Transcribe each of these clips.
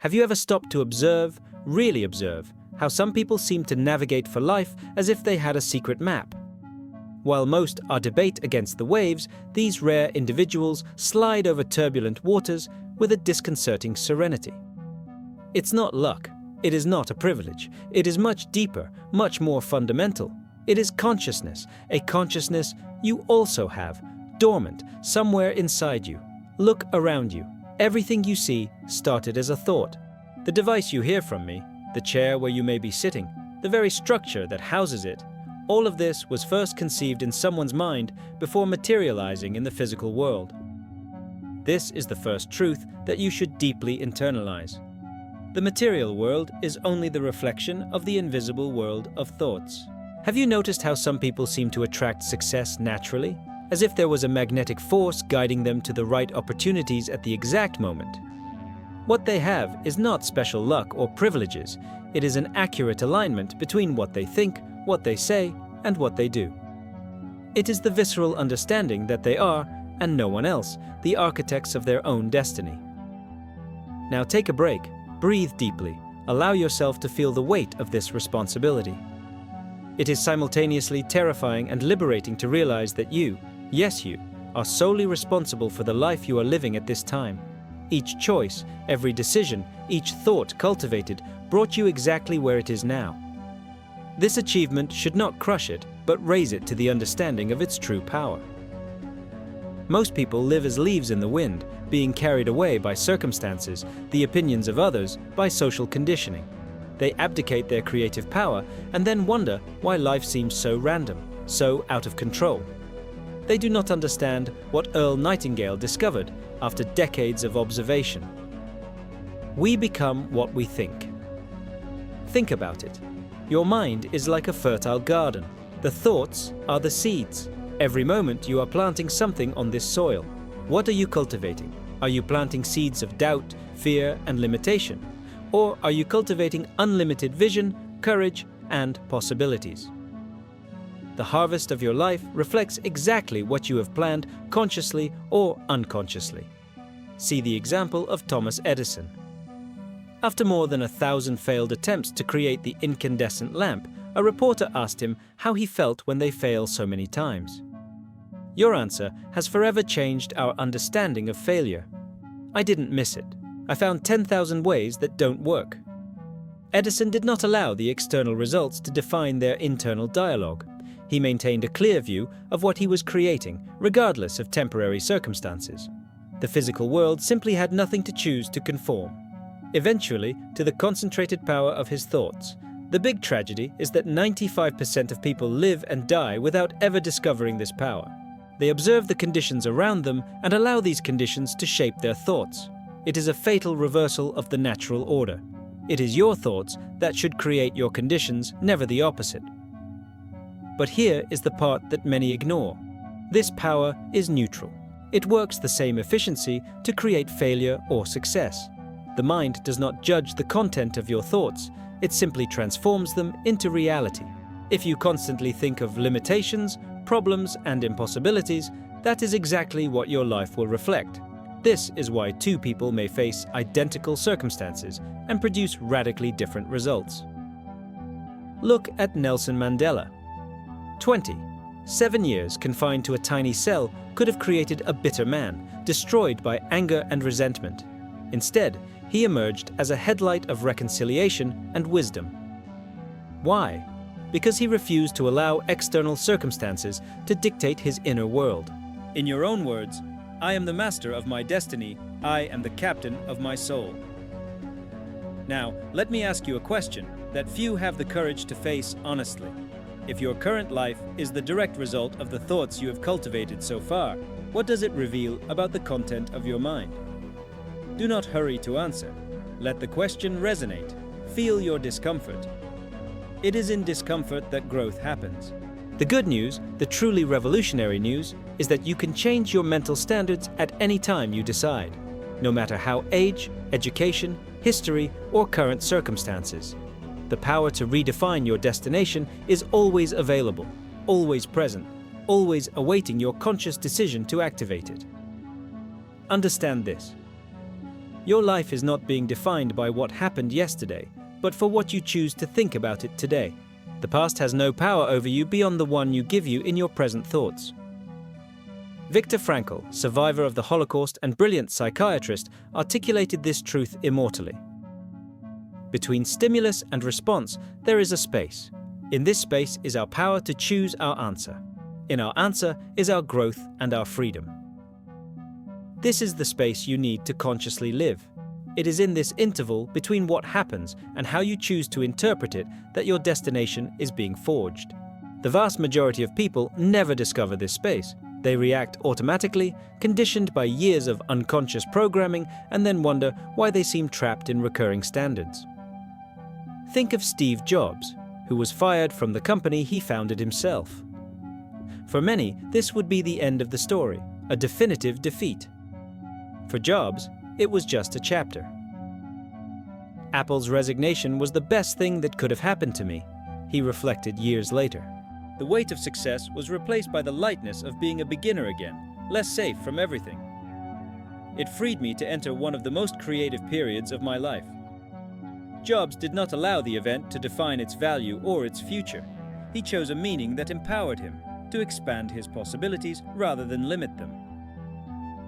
Have you ever stopped to observe, really observe, how some people seem to navigate for life as if they had a secret map? While most are debate against the waves, these rare individuals slide over turbulent waters with a disconcerting serenity. It's not luck. It is not a privilege. It is much deeper, much more fundamental. It is consciousness, a consciousness you also have, dormant, somewhere inside you. Look around you. Everything you see started as a thought. The device you hear from me, the chair where you may be sitting, the very structure that houses it, all of this was first conceived in someone's mind before materializing in the physical world. This is the first truth that you should deeply internalize. The material world is only the reflection of the invisible world of thoughts. Have you noticed how some people seem to attract success naturally, as if there was a magnetic force guiding them to the right opportunities at the exact moment? What they have is not special luck or privileges. It is an accurate alignment between what they think, what they say, and what they do. It is the visceral understanding that they are, and no one else, the architects of their own destiny. Now take a break, breathe deeply, allow yourself to feel the weight of this responsibility. It is simultaneously terrifying and liberating to realize that you, yes you, are solely responsible for the life you are living at this time. Each choice, every decision, each thought cultivated brought you exactly where it is now. This achievement should not crush it, but raise it to the understanding of its true power. Most people live as leaves in the wind, being carried away by circumstances, the opinions of others, by social conditioning. They abdicate their creative power and then wonder why life seems so random, so out of control. They do not understand what Earl Nightingale discovered after decades of observation. We become what we think. Think about it. Your mind is like a fertile garden. The thoughts are the seeds. Every moment you are planting something on this soil. What are you cultivating? Are you planting seeds of doubt, fear, and limitation? Or are you cultivating unlimited vision, courage, and possibilities? The harvest of your life reflects exactly what you have planned consciously or unconsciously. See the example of Thomas Edison. After more than 1,000 failed attempts to create the incandescent lamp, a reporter asked him how he felt when they fail so many times. Your answer has forever changed our understanding of failure. I didn't miss it. I found 10,000 ways that don't work. Edison did not allow the external results to define their internal dialogue. He maintained a clear view of what he was creating, regardless of temporary circumstances. The physical world simply had nothing to choose to conform. Eventually, to the concentrated power of his thoughts. The big tragedy is that 95% of people live and die without ever discovering this power. They observe the conditions around them and allow these conditions to shape their thoughts. It is a fatal reversal of the natural order. It is your thoughts that should create your conditions, never the opposite. But here is the part that many ignore. This power is neutral. It works the same efficiency to create failure or success. The mind does not judge the content of your thoughts. It simply transforms them into reality. If you constantly think of limitations, problems, and impossibilities, that is exactly what your life will reflect. This is why two people may face identical circumstances and produce radically different results. Look at Nelson Mandela. 7 years confined to a tiny cell could have created a bitter man, destroyed by anger and resentment. Instead, he emerged as a headlight of reconciliation and wisdom. Why? Because he refused to allow external circumstances to dictate his inner world. In your own words, I am the master of my destiny, I am the captain of my soul. Now, let me ask you a question that few have the courage to face honestly. If your current life is the direct result of the thoughts you have cultivated so far, what does it reveal about the content of your mind? Do not hurry to answer. Let the question resonate. Feel your discomfort. It is in discomfort that growth happens. The good news, the truly revolutionary news, is that you can change your mental standards at any time you decide, no matter how age, education, history, or current circumstances. The power to redefine your destination is always available, always present, always awaiting your conscious decision to activate it. Understand this. Your life is not being defined by what happened yesterday, but for what you choose to think about it today. The past has no power over you beyond the one you give you in your present thoughts. Viktor Frankl, survivor of the Holocaust and brilliant psychiatrist, articulated this truth immortally. Between stimulus and response, there is a space. In this space is our power to choose our answer. In our answer is our growth and our freedom. This is the space you need to consciously live. It is in this interval between what happens and how you choose to interpret it that your destination is being forged. The vast majority of people never discover this space. They react automatically, conditioned by years of unconscious programming, and then wonder why they seem trapped in recurring standards. Think of Steve Jobs, who was fired from the company he founded himself. For many, this would be the end of the story, a definitive defeat. For Jobs, it was just a chapter. Apple's resignation was the best thing that could have happened to me, he reflected years later. The weight of success was replaced by the lightness of being a beginner again, less safe from everything. It freed me to enter one of the most creative periods of my life. Jobs did not allow the event to define its value or its future. He chose a meaning that empowered him to expand his possibilities rather than limit them.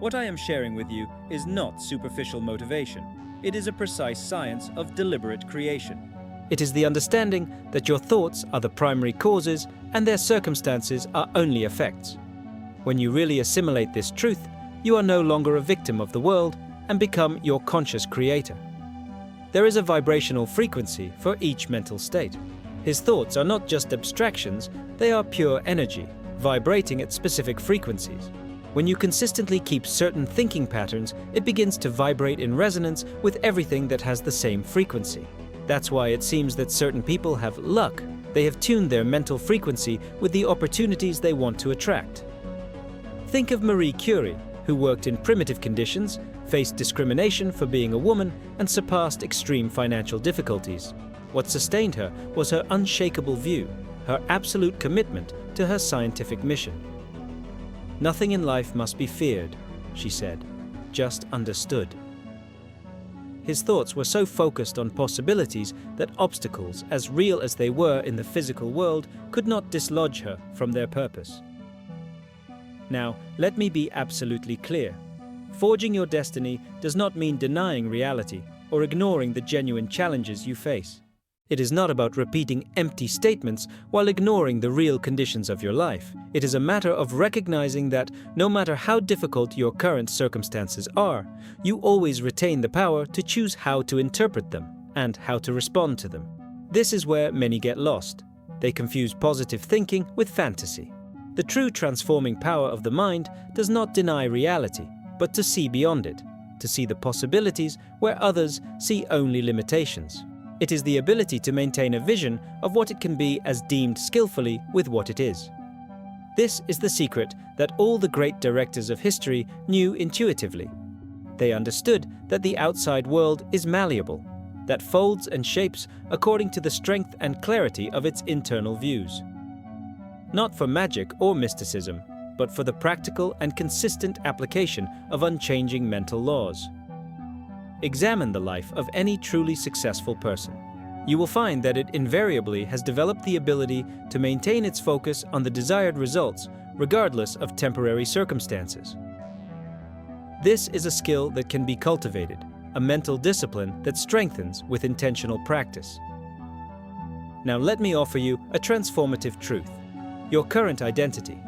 What I am sharing with you is not superficial motivation. It is a precise science of deliberate creation. It is the understanding that your thoughts are the primary causes and their circumstances are only effects. When you really assimilate this truth, you are no longer a victim of the world and become your conscious creator. There is a vibrational frequency for each mental state. His thoughts are not just abstractions, they are pure energy, vibrating at specific frequencies. When you consistently keep certain thinking patterns, it begins to vibrate in resonance with everything that has the same frequency. That's why it seems that certain people have luck. They have tuned their mental frequency with the opportunities they want to attract. Think of Marie Curie, who worked in primitive conditions, faced discrimination for being a woman, and surpassed extreme financial difficulties. What sustained her was her unshakable view, her absolute commitment to her scientific mission. "Nothing in life must be feared," she said, "just understood." His thoughts were so focused on possibilities that obstacles, as real as they were in the physical world, could not dislodge her from their purpose. Now, let me be absolutely clear. Forging your destiny does not mean denying reality or ignoring the genuine challenges you face. It is not about repeating empty statements while ignoring the real conditions of your life. It is a matter of recognizing that no matter how difficult your current circumstances are, you always retain the power to choose how to interpret them and how to respond to them. This is where many get lost. They confuse positive thinking with fantasy. The true transforming power of the mind does not deny reality, but to see beyond it, to see the possibilities where others see only limitations. It is the ability to maintain a vision of what it can be as deemed skillfully with what it is. This is the secret that all the great directors of history knew intuitively. They understood that the outside world is malleable, that folds and shapes according to the strength and clarity of its internal views. Not for magic or mysticism, but for the practical and consistent application of unchanging mental laws. Examine the life of any truly successful person. You will find that it invariably has developed the ability to maintain its focus on the desired results, regardless of temporary circumstances. This is a skill that can be cultivated, a mental discipline that strengthens with intentional practice. Now let me offer you a transformative truth. Your current identity,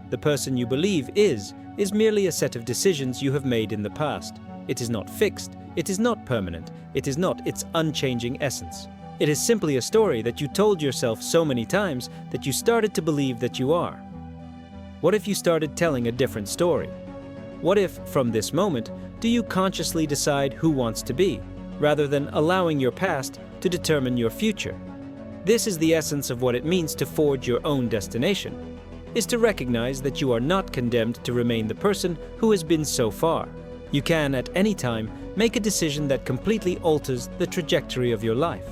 the person you believe is merely a set of decisions you have made in the past. It is not fixed, it is not permanent, it is not its unchanging essence. It is simply a story that you told yourself so many times that you started to believe that you are. What if you started telling a different story? What if, from this moment, do you consciously decide who wants to be, rather than allowing your past to determine your future? This is the essence of what it means to forge your own destination, is to recognize that you are not condemned to remain the person who has been so far. You can, at any time, make a decision that completely alters the trajectory of your life.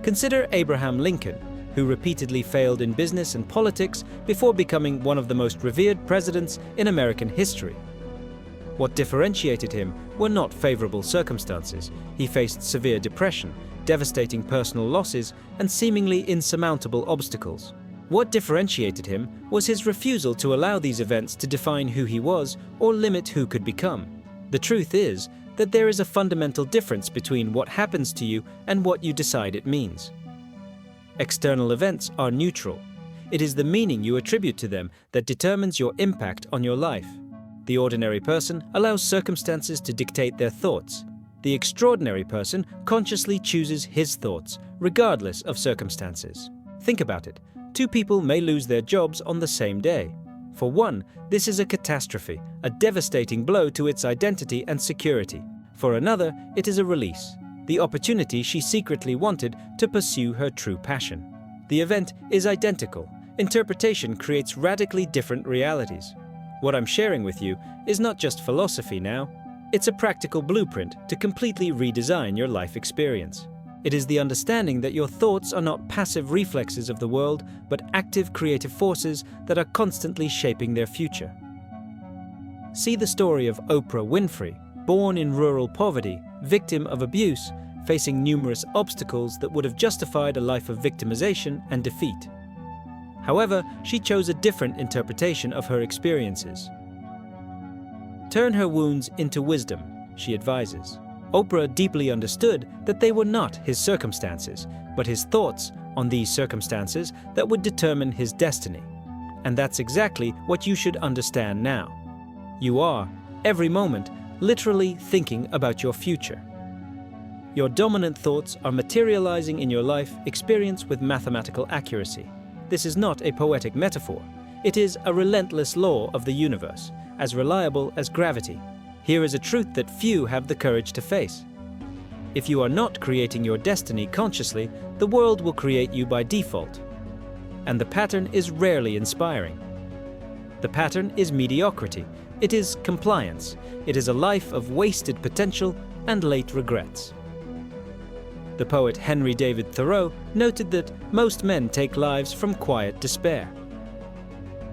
Consider Abraham Lincoln, who repeatedly failed in business and politics before becoming one of the most revered presidents in American history. What differentiated him were not favorable circumstances. He faced severe depression, devastating personal losses, and seemingly insurmountable obstacles. What differentiated him was his refusal to allow these events to define who he was or limit who could become. The truth is that there is a fundamental difference between what happens to you and what you decide it means. External events are neutral. It is the meaning you attribute to them that determines your impact on your life. The ordinary person allows circumstances to dictate their thoughts. The extraordinary person consciously chooses his thoughts, regardless of circumstances. Think about it. Two people may lose their jobs on the same day. For one, this is a catastrophe, a devastating blow to its identity and security. For another, it is a release, the opportunity she secretly wanted to pursue her true passion. The event is identical. Interpretation creates radically different realities. What I'm sharing with you is not just philosophy now. It's a practical blueprint to completely redesign your life experience. It is the understanding that your thoughts are not passive reflexes of the world, but active creative forces that are constantly shaping their future. See the story of Oprah Winfrey, born in rural poverty, victim of abuse, facing numerous obstacles that would have justified a life of victimization and defeat. However, she chose a different interpretation of her experiences. Turn her wounds into wisdom, she advises. Oprah deeply understood that they were not his circumstances, but his thoughts on these circumstances that would determine his destiny. And that's exactly what you should understand now. You are, every moment, literally thinking about your future. Your dominant thoughts are materializing in your life experience with mathematical accuracy. This is not a poetic metaphor. It is a relentless law of the universe, as reliable as gravity. Here is a truth that few have the courage to face. If you are not creating your destiny consciously, the world will create you by default. And the pattern is rarely inspiring. The pattern is mediocrity. It is compliance. It is a life of wasted potential and late regrets. The poet Henry David Thoreau noted that most men take lives from quiet despair.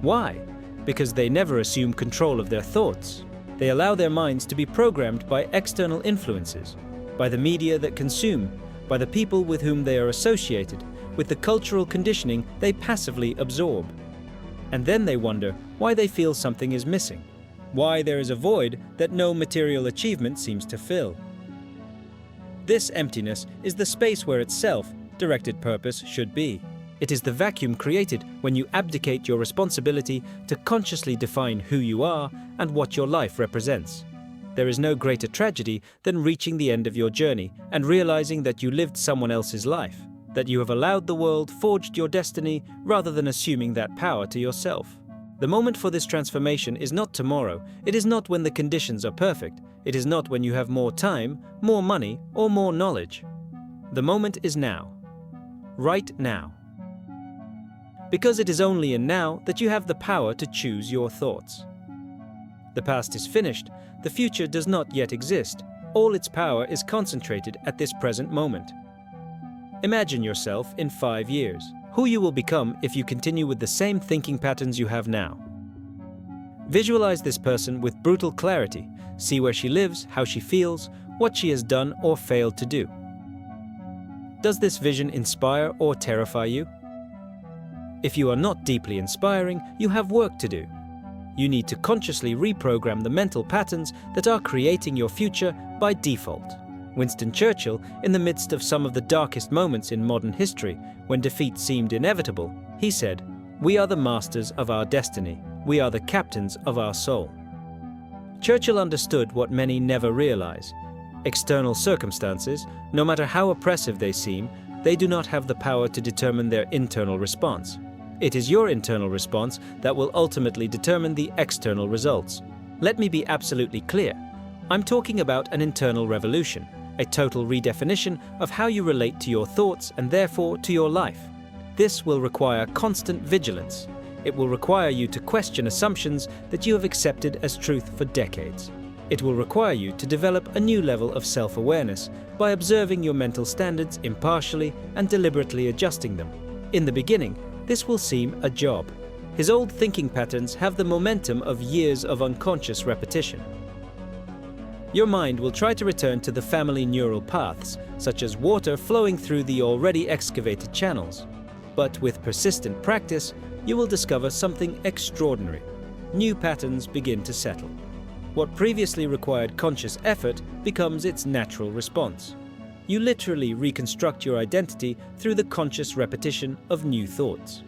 Why? Because they never assume control of their thoughts. They allow their minds to be programmed by external influences, by the media that consume, by the people with whom they are associated, with the cultural conditioning they passively absorb. And then they wonder why they feel something is missing, why there is a void that no material achievement seems to fill. This emptiness is the space where its self-directed purpose should be. It is the vacuum created when you abdicate your responsibility to consciously define who you are and what your life represents. There is no greater tragedy than reaching the end of your journey and realizing that you lived someone else's life, that you have allowed the world forged your destiny rather than assuming that power to yourself. The moment for this transformation is not tomorrow. It is not when the conditions are perfect. It is not when you have more time, more money, or more knowledge. The moment is now. Right now. Because it is only in now that you have the power to choose your thoughts. The past is finished. The future does not yet exist. All its power is concentrated at this present moment. Imagine yourself in 5 years. Who you will become if you continue with the same thinking patterns you have now. Visualize this person with brutal clarity. See where she lives, how she feels, what she has done or failed to do. Does this vision inspire or terrify you? If you are not deeply inspiring, you have work to do. You need to consciously reprogram the mental patterns that are creating your future by default. Winston Churchill, in the midst of some of the darkest moments in modern history, when defeat seemed inevitable, he said, "We are the masters of our destiny. We are the captains of our soul." Churchill understood what many never realize. External circumstances, no matter how oppressive they seem, they do not have the power to determine their internal response. It is your internal response that will ultimately determine the external results. Let me be absolutely clear. I'm talking about an internal revolution, a total redefinition of how you relate to your thoughts and therefore to your life. This will require constant vigilance. It will require you to question assumptions that you have accepted as truth for decades. It will require you to develop a new level of self-awareness by observing your mental standards impartially and deliberately adjusting them. In the beginning, this will seem a job. His old thinking patterns have the momentum of years of unconscious repetition. your mind will try to return to the family neural paths, such as water flowing through the already excavated channels. But with persistent practice, you will discover something extraordinary. New patterns begin to settle. What previously required conscious effort becomes its natural response. You literally reconstruct your identity through the conscious repetition of new thoughts.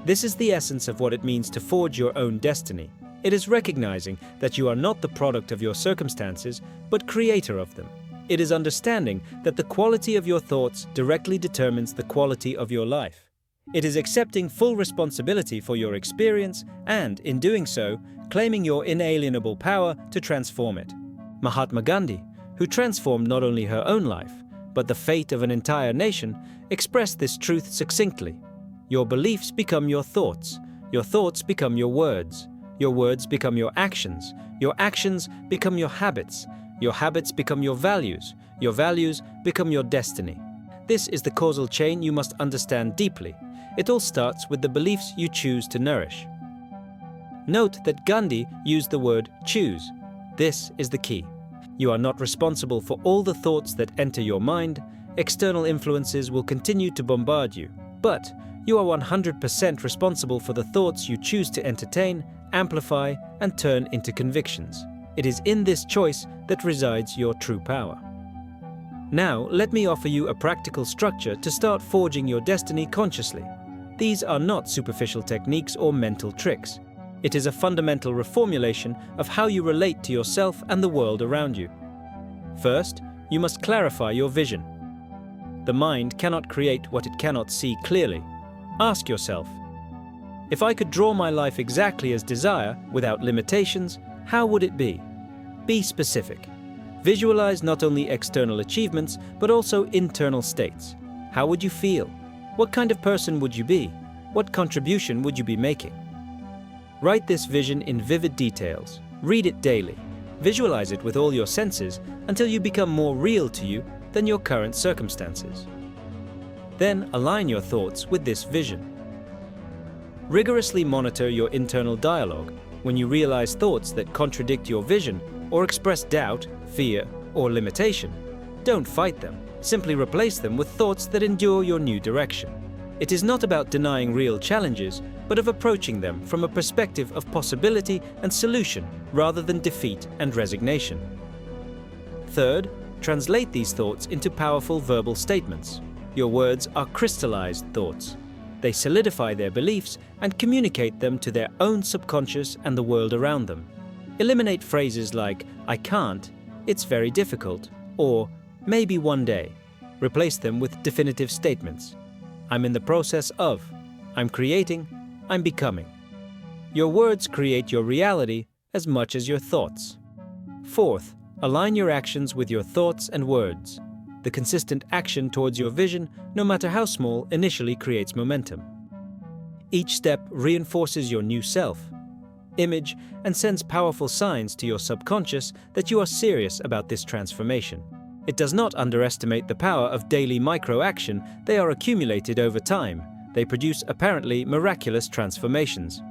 This is the essence of what it means to forge your own destiny. It is recognizing that you are not the product of your circumstances, but creator of them. It is understanding that the quality of your thoughts directly determines the quality of your life. It is accepting full responsibility for your experience and, in doing so, claiming your inalienable power to transform it. Mahatma Gandhi, who transformed not only her own life, but the fate of an entire nation, expressed this truth succinctly. Your beliefs become your thoughts become your words become your actions become your habits become your values become your destiny. This is the causal chain you must understand deeply. It all starts with the beliefs you choose to nourish. Note that Gandhi used the word choose. This is the key. You are not responsible for all the thoughts that enter your mind. External influences will continue to bombard you, but you are 100% responsible for the thoughts you choose to entertain, amplify, and turn into convictions. It is in this choice that resides your true power. Now, let me offer you a practical structure to start forging your destiny consciously. These are not superficial techniques or mental tricks. It is a fundamental reformulation of how you relate to yourself and the world around you. First, you must clarify your vision. The mind cannot create what it cannot see clearly. Ask yourself, if I could draw my life exactly as desire, without limitations, how would it be? Be specific. Visualize not only external achievements, but also internal states. How would you feel? What kind of person would you be? What contribution would you be making? Write this vision in vivid details. Read it daily. Visualize it with all your senses until you become more real to you than your current circumstances. Then align your thoughts with this vision. Rigorously monitor your internal dialogue. When you realize thoughts that contradict your vision or express doubt, fear, or limitation, don't fight them. Simply replace them with thoughts that endure your new direction. It is not about denying real challenges, but of approaching them from a perspective of possibility and solution rather than defeat and resignation. Third, translate these thoughts into powerful verbal statements. Your words are crystallized thoughts. They solidify their beliefs and communicate them to their own subconscious and the world around them. Eliminate phrases like, I can't, it's very difficult, or maybe one day. Replace them with definitive statements. I'm in the process of, I'm creating, I'm becoming. Your words create your reality as much as your thoughts. Fourth, align your actions with your thoughts and words. The consistent action towards your vision, no matter how small, initially creates momentum. Each step reinforces your new self, image, and sends powerful signs to your subconscious that you are serious about this transformation. It does not underestimate the power of daily micro-action. They are accumulated over time. They produce apparently miraculous transformations.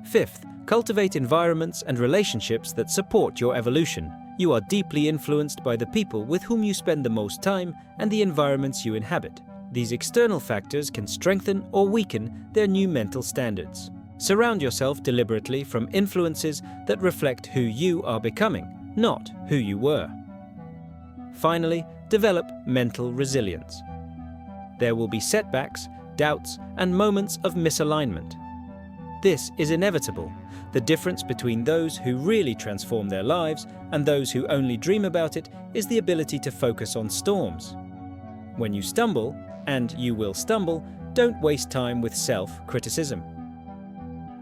Fifth, cultivate environments and relationships that support your evolution. You are deeply influenced by the people with whom you spend the most time and the environments you inhabit. These external factors can strengthen or weaken their new mental standards. Surround yourself deliberately from influences that reflect who you are becoming, not who you were. Finally, develop mental resilience. There will be setbacks, doubts, and moments of misalignment. This is inevitable. The difference between those who really transform their lives and those who only dream about it is the ability to focus on storms. When you stumble, and you will stumble, don't waste time with self-criticism.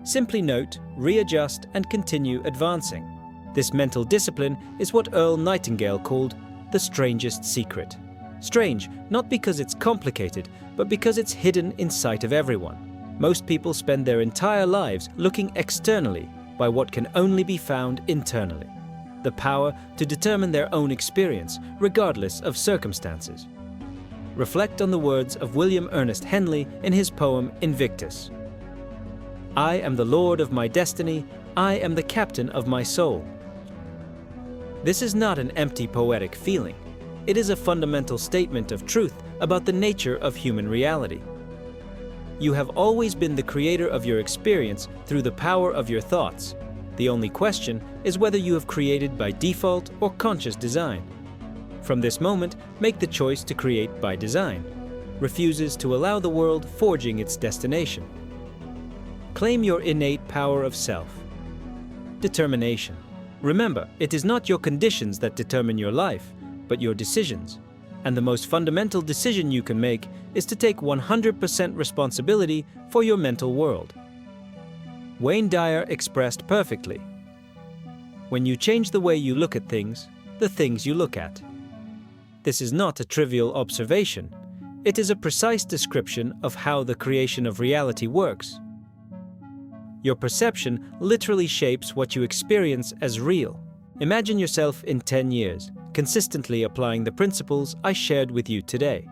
Simply note, readjust, and continue advancing. This mental discipline is what Earl Nightingale called the strangest secret. Strange, not because it's complicated, but because it's hidden in sight of everyone. Most people spend their entire lives looking externally by what can only be found internally. The power to determine their own experience, regardless of circumstances. Reflect on the words of William Ernest Henley in his poem Invictus. I am the lord of my destiny, I am the captain of my soul. This is not an empty poetic feeling. It is a fundamental statement of truth about the nature of human reality. You have always been the creator of your experience through the power of your thoughts. The only question is whether you have created by default or conscious design. From this moment, make the choice to create by design. Refuses to allow the world forging its destination. Claim your innate power of self. Determination. Remember, it is not your conditions that determine your life, but your decisions. And the most fundamental decision you can make is to take 100% responsibility for your mental world. Wayne Dyer expressed perfectly. When you change the way you look at things, the things you look at. This is not a trivial observation. It is a precise description of how the creation of reality works. Your perception literally shapes what you experience as real. Imagine yourself in 10 years, consistently applying the principles I shared with you today.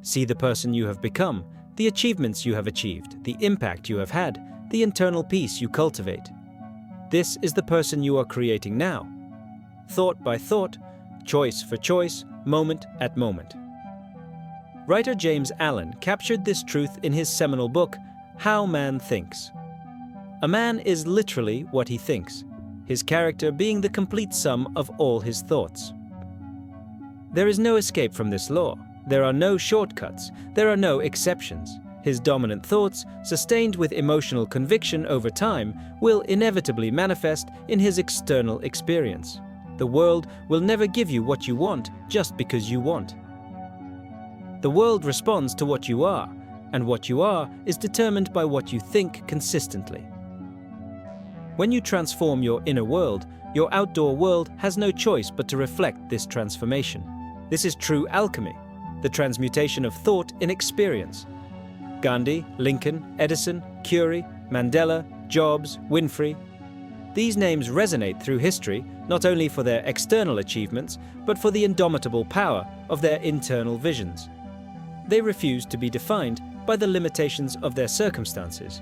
See the person you have become, the achievements you have achieved, the impact you have had, the internal peace you cultivate. This is the person you are creating now. Thought by thought, choice for choice, moment at moment. Writer James Allen captured this truth in his seminal book, How Man Thinks. A man is literally what he thinks, his character being the complete sum of all his thoughts. There is no escape from this law. There are no shortcuts. There are no exceptions. His dominant thoughts, sustained with emotional conviction over time, will inevitably manifest in his external experience. The world will never give you what you want just because you want. The world responds to what you are, and what you are is determined by what you think consistently. When you transform your inner world, your outdoor world has no choice but to reflect this transformation. This is true alchemy, the transmutation of thought in experience. Gandhi, Lincoln, Edison, Curie, Mandela, Jobs, Winfrey. These names resonate through history not only for their external achievements, but for the indomitable power of their internal visions. They refused to be defined by the limitations of their circumstances.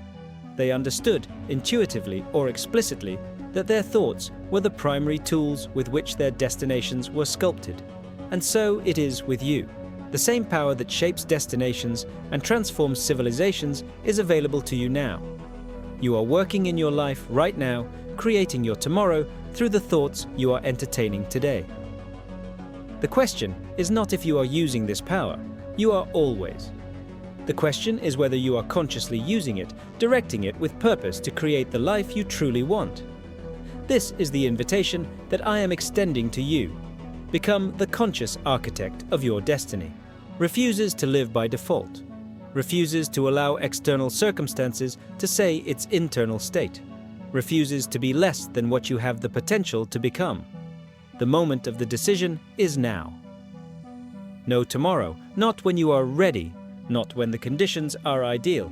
They understood, intuitively or explicitly, that their thoughts were the primary tools with which their destinations were sculpted. And so it is with you. The same power that shapes destinations and transforms civilizations is available to you now. You are working in your life right now, creating your tomorrow through the thoughts you are entertaining today. The question is not if you are using this power. You are always. The question is whether you are consciously using it, directing it with purpose to create the life you truly want. This is the invitation that I am extending to you. Become the conscious architect of your destiny. Refuses to live by default. Refuses to allow external circumstances to say its internal state. Refuses to be less than what you have the potential to become. The moment of the decision is now. No tomorrow, not when you are ready, not when the conditions are ideal.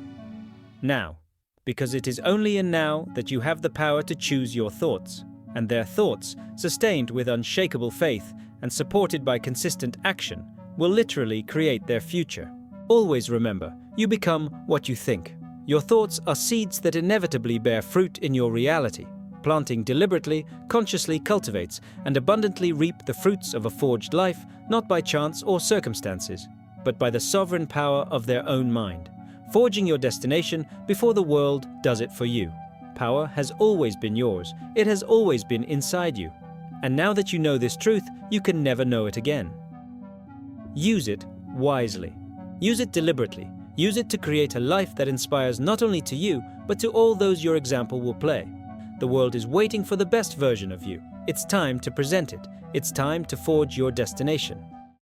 Now, because it is only in now that you have the power to choose your thoughts, and their thoughts, sustained with unshakable faith and supported by consistent action, will literally create their future. Always remember, you become what you think. Your thoughts are seeds that inevitably bear fruit in your reality. Planting deliberately, consciously cultivates and abundantly reap the fruits of a forged life, not by chance or circumstances, but by the sovereign power of their own mind, forging your destination before the world does it for you. Power has always been yours. It has always been inside you. And now that you know this truth, you can never know it again. Use it wisely. Use it deliberately. Use it to create a life that inspires not only to you, but to all those your example will play. The world is waiting for the best version of you. It's time to present it. It's time to forge your destination.